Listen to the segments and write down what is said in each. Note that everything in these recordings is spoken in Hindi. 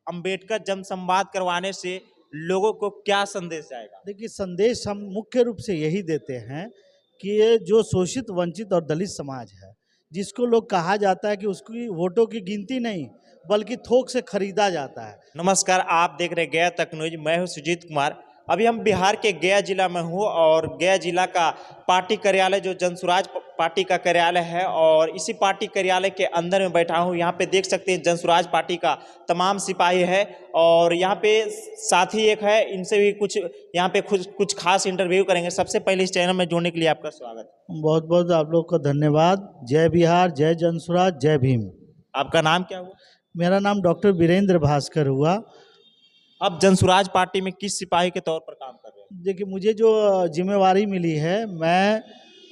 अंबेडकर जन संवाद करवाने से लोगों को क्या संदेश जाएगा? देखिए, संदेश हम मुख्य रूप से यही देते हैं कि ये जो शोषित, वंचित और दलित समाज है, जिसको लोग कहा जाता है कि उसकी वोटों की गिनती नहीं बल्कि थोक से खरीदा जाता है। नमस्कार, आप देख रहे हैं गया तक न्यूज। मैं हूं सुजीत कुमार। अभी हम बिहार के गया जिला में हूं और गया जिला का पार्टी कार्यालय जो जनसुराज पार्टी का कार्यालय है और इसी पार्टी कार्यालय के अंदर में बैठा हूं। यहां पे देख सकते हैं जनसुराज पार्टी का तमाम सिपाही है और यहां पे साथी एक है, इनसे भी कुछ यहां पे कुछ खास इंटरव्यू करेंगे। सबसे पहले इस चैनल में जुड़ने के लिए आपका स्वागत है। बहुत बहुत आप लोग का धन्यवाद। जय बिहार, जय जनसुराज, जय भीम। आपका नाम क्या हुआ? मेरा नाम डॉक्टर वीरेंद्र भास्कर हुआ। अब जनसुराज पार्टी में किस सिपाही के तौर पर काम कर रहे हैं? देखिए, मुझे जो जिम्मेवारी मिली है, मैं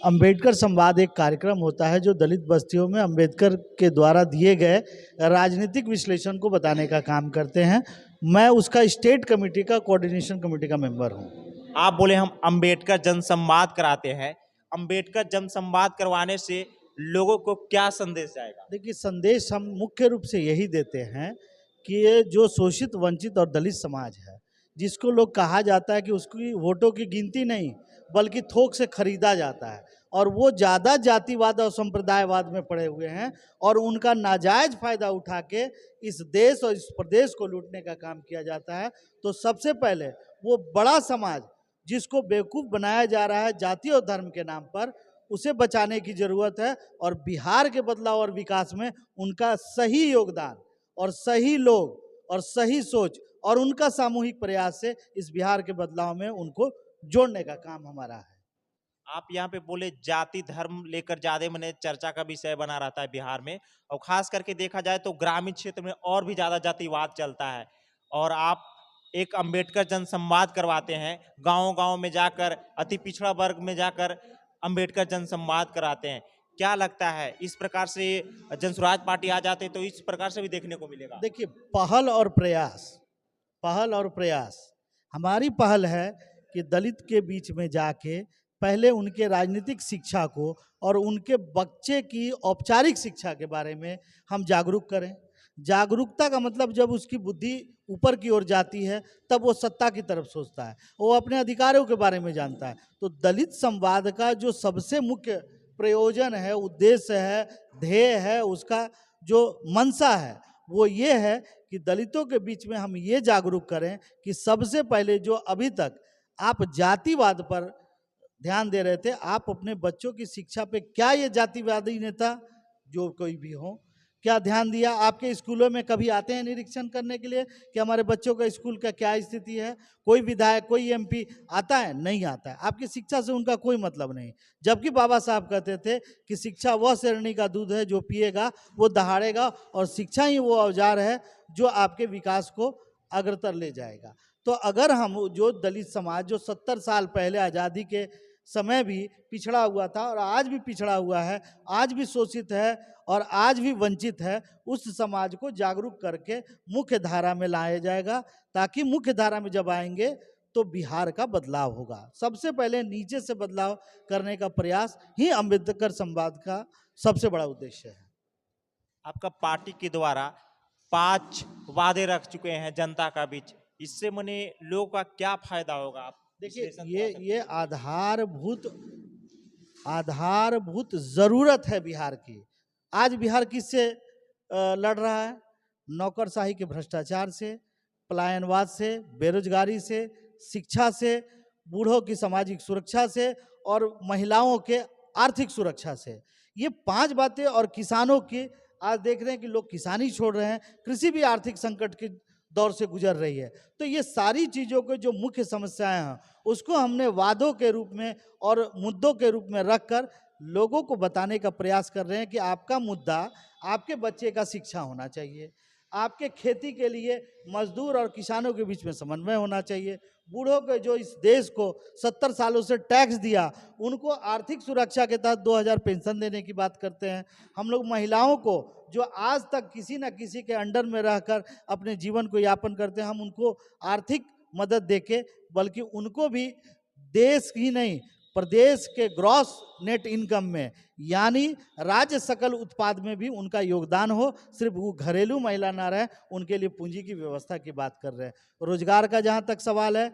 अंबेडकर संवाद एक कार्यक्रम होता है जो दलित बस्तियों में अंबेडकर के द्वारा दिए गए राजनीतिक विश्लेषण को बताने का काम करते हैं। मैं उसका स्टेट कमेटी का कोऑर्डिनेशन कमेटी का मेंबर हूँ। आप बोले हम अंबेडकर जन संवाद कराते हैं, अंबेडकर जन संवाद करवाने से लोगों को क्या संदेश जाएगा? देखिए, संदेश हम मुख्य रूप से यही देते हैं कि ये जो शोषित, वंचित और दलित समाज है, जिसको लोग कहा जाता है कि उसकी वोटों की गिनती नहीं बल्कि थोक से खरीदा जाता है, और वो ज़्यादा जातिवाद और संप्रदायवाद में पड़े हुए हैं और उनका नाजायज फायदा उठा के इस देश और इस प्रदेश को लूटने का काम किया जाता है। तो सबसे पहले वो बड़ा समाज जिसको बेवकूफ़ बनाया जा रहा है जाति और धर्म के नाम पर, उसे बचाने की ज़रूरत है। और बिहार के बदलाव और विकास में उनका सही योगदान और सही लोग और सही सोच और उनका सामूहिक प्रयास से इस बिहार के बदलाव में उनको जोड़ने का काम हमारा है। आप यहाँ पे बोले जाति धर्म लेकर ज्यादा मैंने चर्चा का विषय बना रहता है बिहार में, और खास करके देखा जाए तो ग्रामीण क्षेत्र में और भी ज्यादा जातिवाद चलता है। और आप एक अंबेडकर जन संवाद करवाते हैं, गांव गांव में जाकर अति पिछड़ा वर्ग में जाकर अंबेडकर जन संवाद कराते हैं। क्या लगता है इस प्रकार से जनसुराज पार्टी आ जाते तो इस प्रकार से भी देखने को मिलेगा? देखिए, पहल और प्रयास हमारी पहल है कि दलित के बीच में जाके पहले उनके राजनीतिक शिक्षा को और उनके बच्चे की औपचारिक शिक्षा के बारे में हम जागरूक करें। जागरूकता का मतलब जब उसकी बुद्धि ऊपर की ओर जाती है तब वो सत्ता की तरफ सोचता है, वो अपने अधिकारों के बारे में जानता है। तो दलित संवाद का जो सबसे मुख्य प्रयोजन है, उद्देश्य है, ध्येय है, उसका जो मंशा है वो ये है कि दलितों के बीच में हम ये जागरूक करें कि सबसे पहले जो अभी तक आप जातिवाद पर ध्यान दे रहे थे, आप अपने बच्चों की शिक्षा पे क्या ये जातिवादी नेता जो कोई भी हो क्या ध्यान दिया? आपके स्कूलों में कभी आते हैं निरीक्षण करने के लिए कि हमारे बच्चों का स्कूल का क्या स्थिति है? कोई विधायक, कोई एमपी आता है? नहीं आता है। आपकी शिक्षा से उनका कोई मतलब नहीं। जबकि बाबा साहब कहते थे कि शिक्षा वह शेरनी का दूध है जो पिएगा वो दहाड़ेगा, और शिक्षा ही वो औजार है जो आपके विकास को अग्रतर ले जाएगा। तो अगर हम जो दलित समाज जो 70 साल पहले आज़ादी के समय भी पिछड़ा हुआ था और आज भी पिछड़ा हुआ है, आज भी शोषित है और आज भी वंचित है, उस समाज को जागरूक करके मुख्य धारा में लाया जाएगा, ताकि मुख्य धारा में जब आएंगे तो बिहार का बदलाव होगा। सबसे पहले नीचे से बदलाव करने का प्रयास ही अंबेडकर संवाद का सबसे बड़ा उद्देश्य है। आपका पार्टी के द्वारा 5 वादे रख चुके हैं जनता का बीच, इससे मने लोगों का क्या फायदा होगा? आप देखिए, विश्लेषण करा सकते ये हैं? आधारभूत ज़रूरत है बिहार की। आज बिहार किससे लड़ रहा है? नौकरशाही के भ्रष्टाचार से, पलायनवाद से, बेरोजगारी से, शिक्षा से, बूढ़ों की सामाजिक सुरक्षा से और महिलाओं के आर्थिक सुरक्षा से। ये 5 बातें, और किसानों की आज देख रहे हैं कि लोग किसानी छोड़ रहे हैं, कृषि भी आर्थिक संकट के दौर से गुजर रही है। तो ये सारी चीज़ों के जो मुख्य समस्याएं हैं उसको हमने वादों के रूप में और मुद्दों के रूप में रखकर लोगों को बताने का प्रयास कर रहे हैं कि आपका मुद्दा आपके बच्चे का शिक्षा होना चाहिए, आपके खेती के लिए मजदूर और किसानों के बीच में समन्वय होना चाहिए, बूढ़ों के जो इस देश को 70 सालों से टैक्स दिया उनको आर्थिक सुरक्षा के तहत 2000 पेंशन देने की बात करते हैं। हम लोग महिलाओं को जो आज तक किसी न किसी के अंडर में रहकर अपने जीवन को यापन करते हैं, हम उनको आर्थिक मदद देके बल्कि उनको भी देश ही नहीं प्रदेश के ग्रॉस नेट इनकम में, यानी राज्य सकल उत्पाद में भी उनका योगदान हो। सिर्फ वो घरेलू महिला ना रहे, उनके लिए पूंजी की व्यवस्था की बात कर रहे हैं। रोजगार का जहाँ तक सवाल है,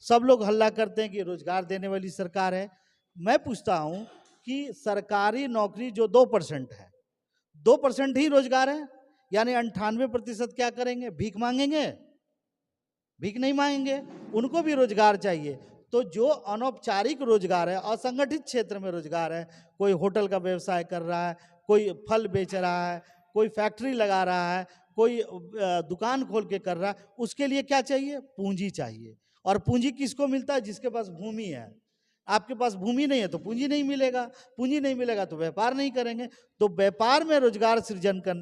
सब लोग हल्ला करते हैं कि रोजगार देने वाली सरकार है। मैं पूछता हूँ कि सरकारी नौकरी जो 2% है, 2% ही रोजगार है, यानी 98% क्या करेंगे? भीख मांगेंगे? भीख नहीं मांगेंगे, उनको भी रोजगार चाहिए। तो जो अनौपचारिक रोजगार है, असंगठित क्षेत्र में रोजगार है, कोई होटल का व्यवसाय कर रहा है, कोई फल बेच रहा है, कोई फैक्ट्री लगा रहा है, कोई दुकान खोल के कर रहा है, उसके लिए क्या चाहिए? पूंजी चाहिए। और पूंजी किसको मिलता है? जिसके पास भूमि है। आपके पास भूमि नहीं है तो पूंजी नहीं मिलेगा, पूंजी नहीं मिलेगा तो व्यापार नहीं करेंगे। तो व्यापार में रोजगार सृजन करने